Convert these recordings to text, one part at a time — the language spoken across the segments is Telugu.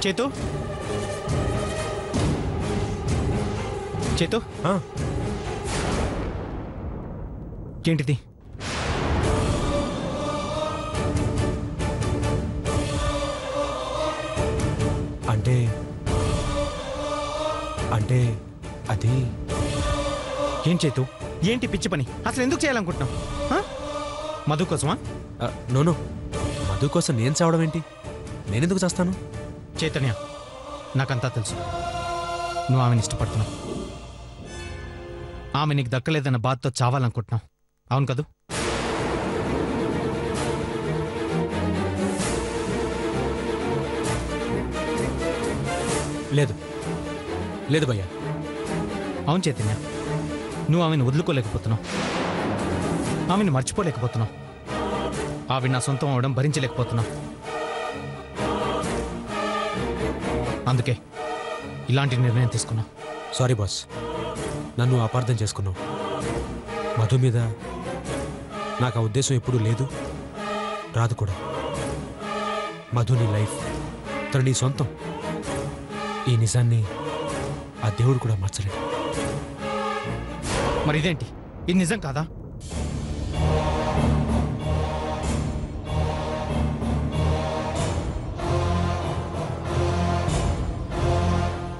చేతు చేతు ఏంటిది? అంటే అంటే అది ఏం చేతు? ఏంటి పిచ్చి పని? అసలు ఎందుకు చేయాలనుకుంటున్నావు? మధు కోసమా? నోను, మధు కోసం నేను చావడం ఏంటి? నేనెందుకు చేస్తాను? చైతన్య, నాకంతా తెలుసు. నువ్వు ఆమెను ఇష్టపడుతున్నావు. ఆమె నీకు దక్కలేదన్న బాధతో చావాలనుకుంటున్నావు. అవును కదూ? లేదు లేదు భయ్యా. అవును చైతన్య, నువ్వు ఆమెను వదులుకోలేకపోతున్నావు. ఆమెను మర్చిపోలేకపోతున్నావు. ఆవిడ నా సొంతం అవడం భరించలేకపోతున్నావు. అందుకే ఇలాంటి నిర్ణయం తీసుకున్నావు. సారీ బాస్, నన్ను అపార్థం చేసుకున్నావు. మధు మీద నాకు ఆ ఉద్దేశం ఎప్పుడూ లేదు, రాదు కూడా. మధు నీ లైఫ్, తను నీ సొంతం. ఈ నిజాన్ని ఆ దేవుడు కూడా మార్చలేడు. మరి ఇదేంటి? ఇది నిజం కాదా?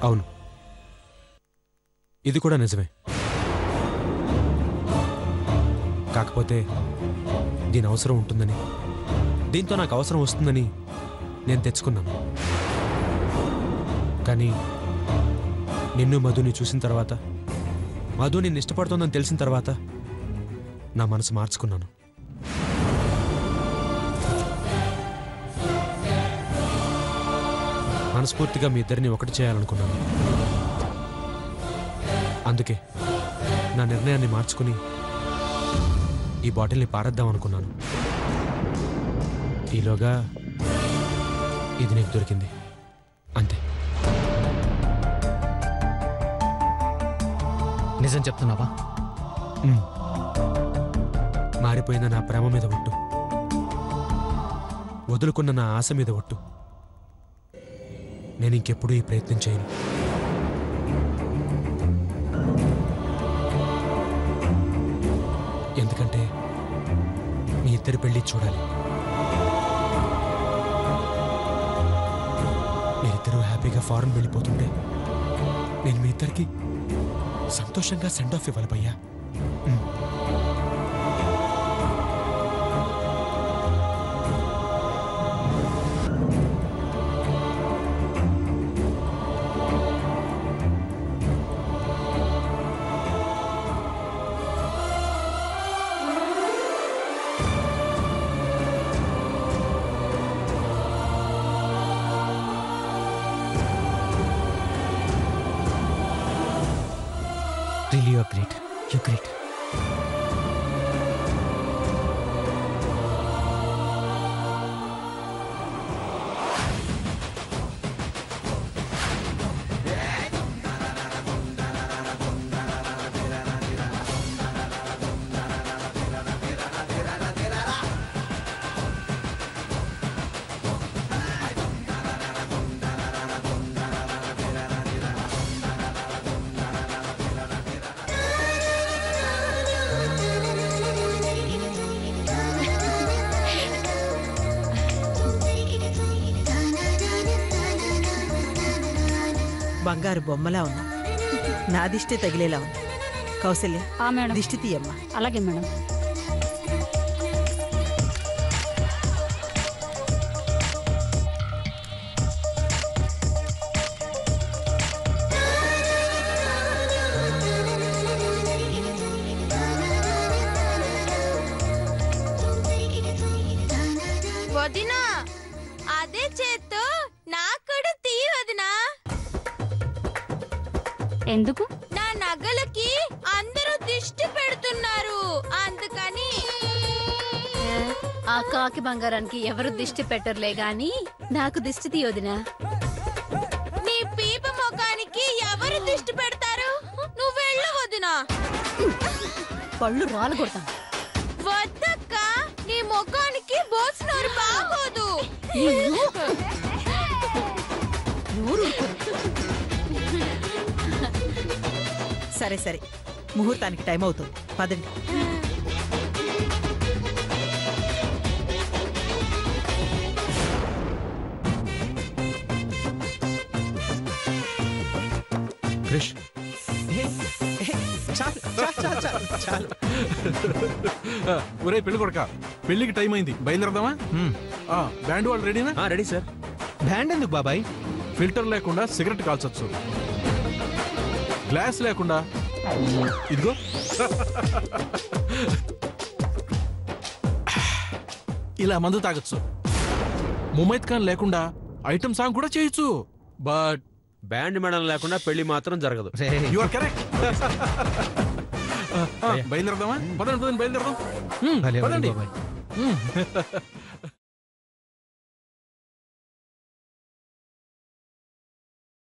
అవును, ఇది కూడా నిజమే. కాకపోతే దీని అవసరం ఉంటుందని, దీంతో నాకు అవసరం వస్తుందని నేను తెచ్చుకున్నాను. కానీ నిన్ను మధుని చూసిన తర్వాత, మధు నిన్ను ఇష్టపడుతోందని తెలిసిన తర్వాత నా మనసు మార్చుకున్నాను. మనస్ఫూర్తిగా మీ ఇద్దరిని ఒకటి చేయాలనుకున్నాను. అందుకే నా నిర్ణయాన్ని మార్చుకుని ఈ బాటిల్ని పారేద్దాం అనుకున్నాను. ఈలోగా ఇది నీకు దొరికింది, అంతే. నిజం చెప్తున్నావా? మారిపోయిన నా ప్రేమ మీద ఒట్టు, వదులుకున్న నా ఆశ మీద ఒట్టు. నేను ఇంకెప్పుడూ ఈ ప్రయత్నం చేయను. ఎందుకంటే మీ ఇద్దరి పెళ్లి చూడాలి. మీరిద్దరూ హ్యాపీగా ఫారెన్ వెళ్ళిపోతుంటే నేను మీ ఇద్దరికి సంతోషంగా సెండ్ ఆఫ్ ఇవ్వాలి భయ్యా. Really, you're great. You're great. బంగారు బొమ్మలా ఉన్నా, నా దిష్టి తగిలేలా ఉంది. కౌసల్య, దిష్టి తీయమ్మా. అలాగే మేడం. వదినా, అదే చేత్తో నాకడ తీ వదినా. ఎందుకు? నా నగలకి అందరూ దిష్టి పెడుతున్నారు, అందుకని. ఆ కాకి బంగారానికి ఎవరు దిష్టి పెట్టర్లే గాని నాకు దిష్టి తీయొదినా. నీ పీప ముఖానికి ఎవరు దిష్టి పెడతారు? నువ్వు వెళ్ళు వదినా. పళ్ళు రాలు కొడతాను. వద్దక్క, నీ ముఖానికి బోసినోరు బాగోదు. సరే సరే, ముహూర్తానికి టైం అవుతుంది, పదండి. క్రిష్, చాలు చాలు చాలు చాలు చాలు. ఒరే పెళ్లి కొడక, పెళ్లికి టైం అయింది, బయలుదేరదామా? బ్యాండ్ వాళ్ళు రెడీనా? Ready sir. బ్యాండ్ ఎందుకు బాబాయ్? ఫిల్టర్ లేకుండా సిగరెట్ కాల్చొచ్చు, గ్లాస్ లేకుండా ఇదిగో ఇలా మందు తాగొచ్చు, ముమైత్ ఖాన్ లేకుండా ఐటమ్ సాంగ్ కూడా చేయొచ్చు. బట్ బ్యాండ్ మేడం లేకుండా పెళ్లి మాత్రం జరగదు. You are correct. బయలుదేరదామా? పదండి పదండి, బయలుదేరదాం. భలే పదండి. బాబాయ్.